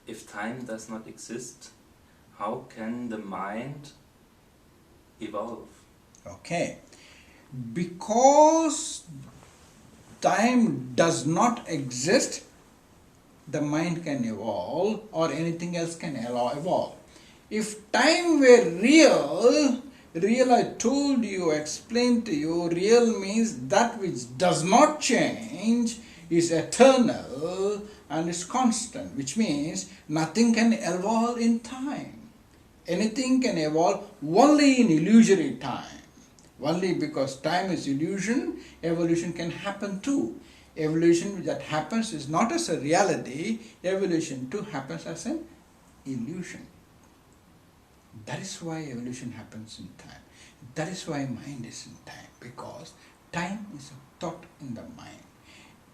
if time does not exist, how can the mind evolve? Okay. Because time does not exist, the mind can evolve, or anything else can evolve. If time were real I told you, explained to you, real means that which does not change, is eternal and is constant, which means nothing can evolve in time. Anything can evolve only in illusory time. Only because time is illusion, evolution can happen too. Evolution that happens is not as a reality, evolution too happens as an illusion. That is why evolution happens in time. That is why mind is in time, because time is a thought in the mind.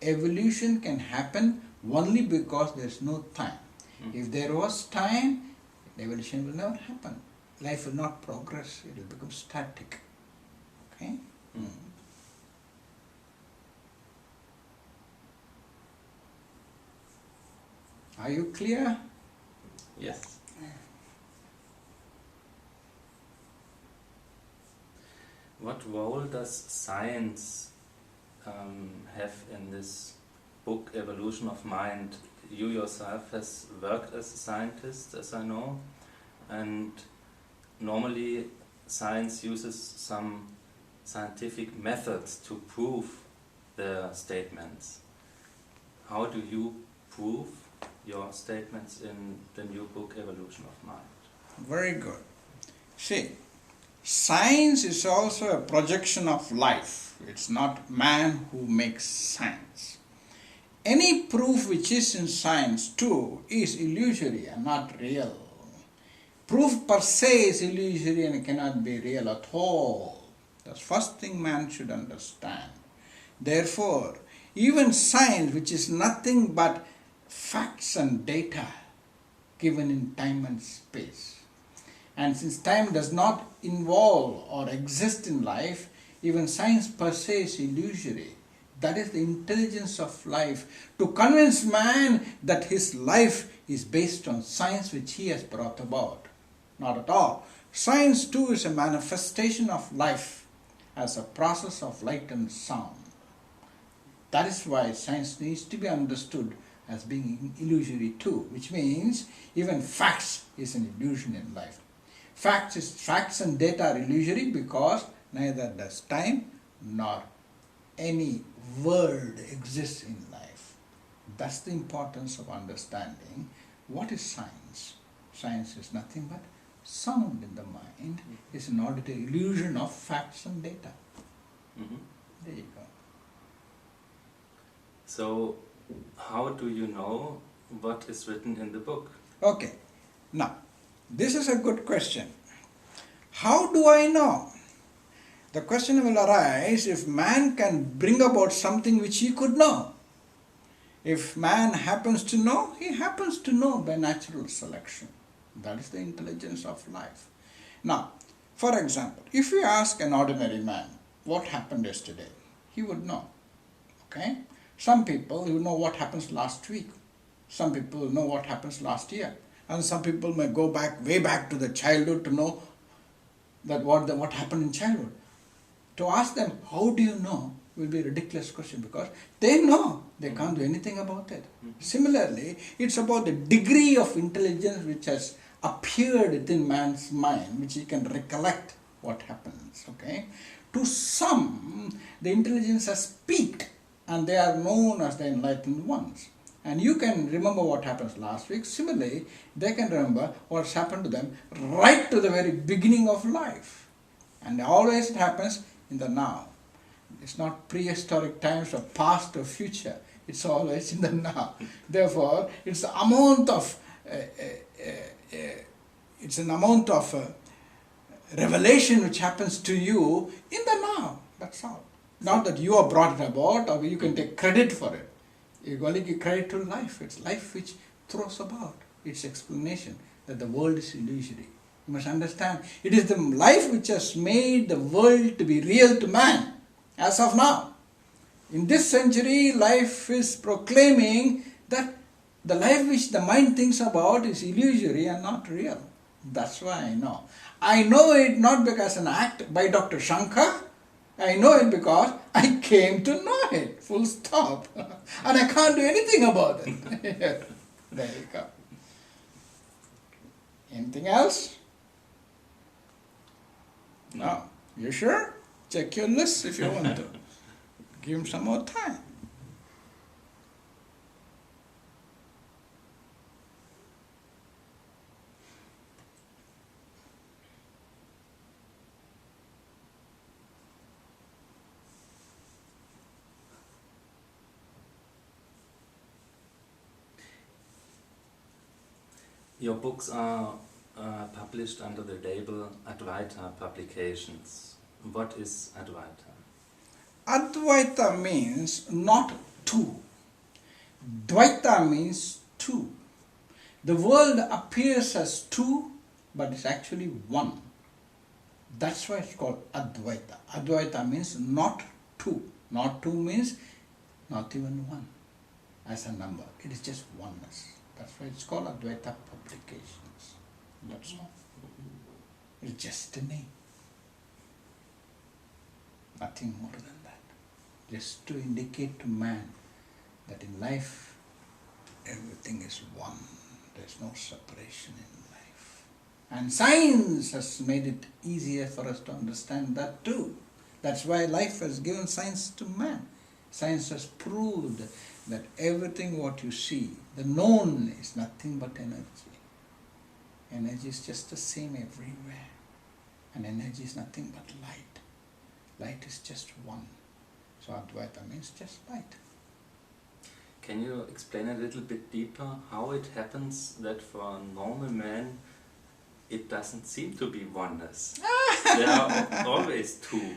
Evolution can happen only because there is no time. If there was time, evolution will never happen. Life will not progress, it will become static. Okay? Are you clear? Yes. What role does science have in this book, Evolution of Mind? You yourself has worked as a scientist, as I know, and normally science uses some scientific methods to prove their statements. How do you prove your statements in the new book, Evolution of Mind? Very good. See, science is also a projection of life. It's not man who makes science. Any proof which is in science too is illusory and not real. Proof per se is illusory and cannot be real at all. That's the first thing man should understand. Therefore, even science, which is nothing but facts and data given in time and space. And since time does not involve or exist in life, even science per se is illusory. That is the intelligence of life, to convince man that his life is based on science which he has brought about. Not at all. Science too is a manifestation of life as a process of light and sound. That is why science needs to be understood as being illusory too, which means even facts is an illusion in life. Facts and data are illusory because neither does time nor any world exists in life. That's the importance of understanding what is science. Science is nothing but sound in the mind. It's an ordinary illusion of facts and data. There you go. So, how do you know what is written in the book? Okay. Now, this is a good question. How do I know? The question will arise if man can bring about something which he could know. If man happens to know, he happens to know by natural selection. That is the intelligence of life. Now, for example, if you ask an ordinary man what happened yesterday, he would know. Okay? Some people will know what happens last week. Some people will know what happens last year. And some people may go back, way back to the childhood to know that what happened in childhood. To ask them, how do you know, will be a ridiculous question because they know, they can't do anything about it. Similarly, it's about the degree of intelligence which has appeared within man's mind, which he can recollect what happens. Okay? To some, the intelligence has peaked and they are known as the enlightened ones. And you can remember what happens last week. Similarly, they can remember what's happened to them right to the very beginning of life. And always it happens in the now. It's not prehistoric times or past or future. It's always in the now. Therefore, it's the amount of revelation which happens to you in the now. That's all. Not that you have brought it about or you can take credit for it. You only give credit to life. It's life which throws about its explanation that the world is illusory. You must understand, it is the life which has made the world to be real to man as of now. In this century, life is proclaiming that The life which the mind thinks about is illusory and not real. That's why I know. I know it not because an act by Dr. Shankar. I know it because I came to know it. Full stop. And I can't do anything about it. There you go. Anything else? No. You sure? Check your list if you want to. Give him some more time. Your books are published under the label Advaita Publications. What is Advaita? Advaita means not two. Dvaita means two. The world appears as two, but it's actually one. That's why it's called Advaita. Advaita means not two. Not two means not even one as a number. It is just oneness. That's why it's called Advaita Publications. That's all. It's just a name. Nothing more than that. Just to indicate to man that in life everything is one. There's no separation in life. And science has made it easier for us to understand that too. That's why life has given science to man. Science has proved that everything what you see, the known, is nothing but energy. Energy is just the same everywhere. And energy is nothing but light. Light is just one. So Advaita means just light. Can you explain a little bit deeper how it happens that for a normal man it doesn't seem to be oneness? There are always two.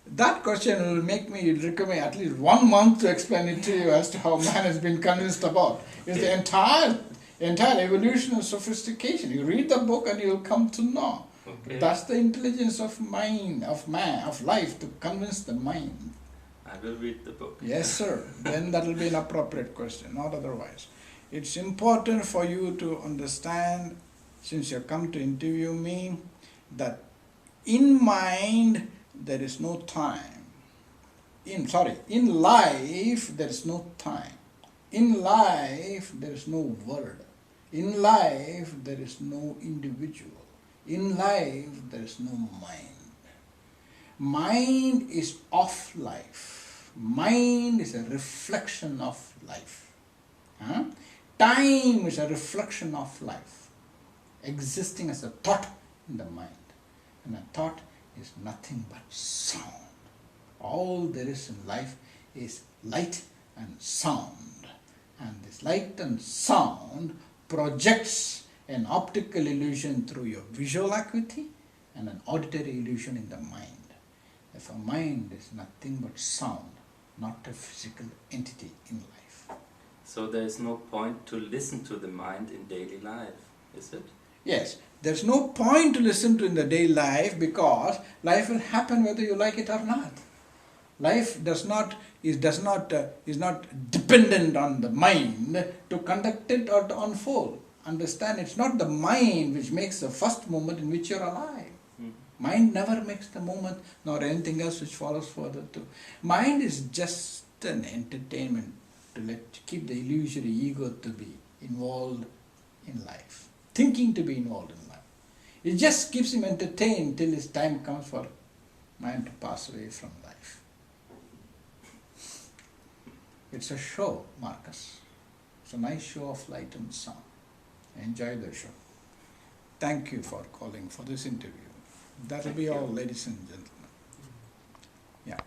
That question will make me require at least 1 month to explain it to you as to how man has been convinced about. It's the entire evolution of sophistication. You read the book and you'll come to know. Okay. That's the intelligence of mind, of man, of life, to convince the mind. I will read the book. Yes, sir. Then that will be an appropriate question, not otherwise. It's important for you to understand, since you come to interview me, that in mind there is no time. In life there is no time. In life there is no word. In life there is no individual. In life there is no mind. Mind is of life. Mind is a reflection of life. Time is a reflection of life, existing as a thought in the mind. And a thought is nothing but sound. All there is in life is light and sound. And this light and sound projects an optical illusion through your visual acuity and an auditory illusion in the mind. Therefore, mind is nothing but sound, not a physical entity in life. So there is no point to listen to the mind in daily life, is it? Yes, there's no point to listen to in the daily life because life will happen whether you like it or not. Life is not dependent on the mind to conduct it or to unfold. Understand, it's not the mind which makes the first moment in which you're alive. Mind never makes the moment nor anything else which follows further too. Mind is just an entertainment to keep the illusory ego to be involved in life, thinking to be involved in life. It just keeps him entertained till his time comes for mind to pass away from life. It's a show, Marcus. It's a nice show of light and sound. Enjoy the show. Thank you for calling for this interview. That will be all, ladies and gentlemen. Yeah.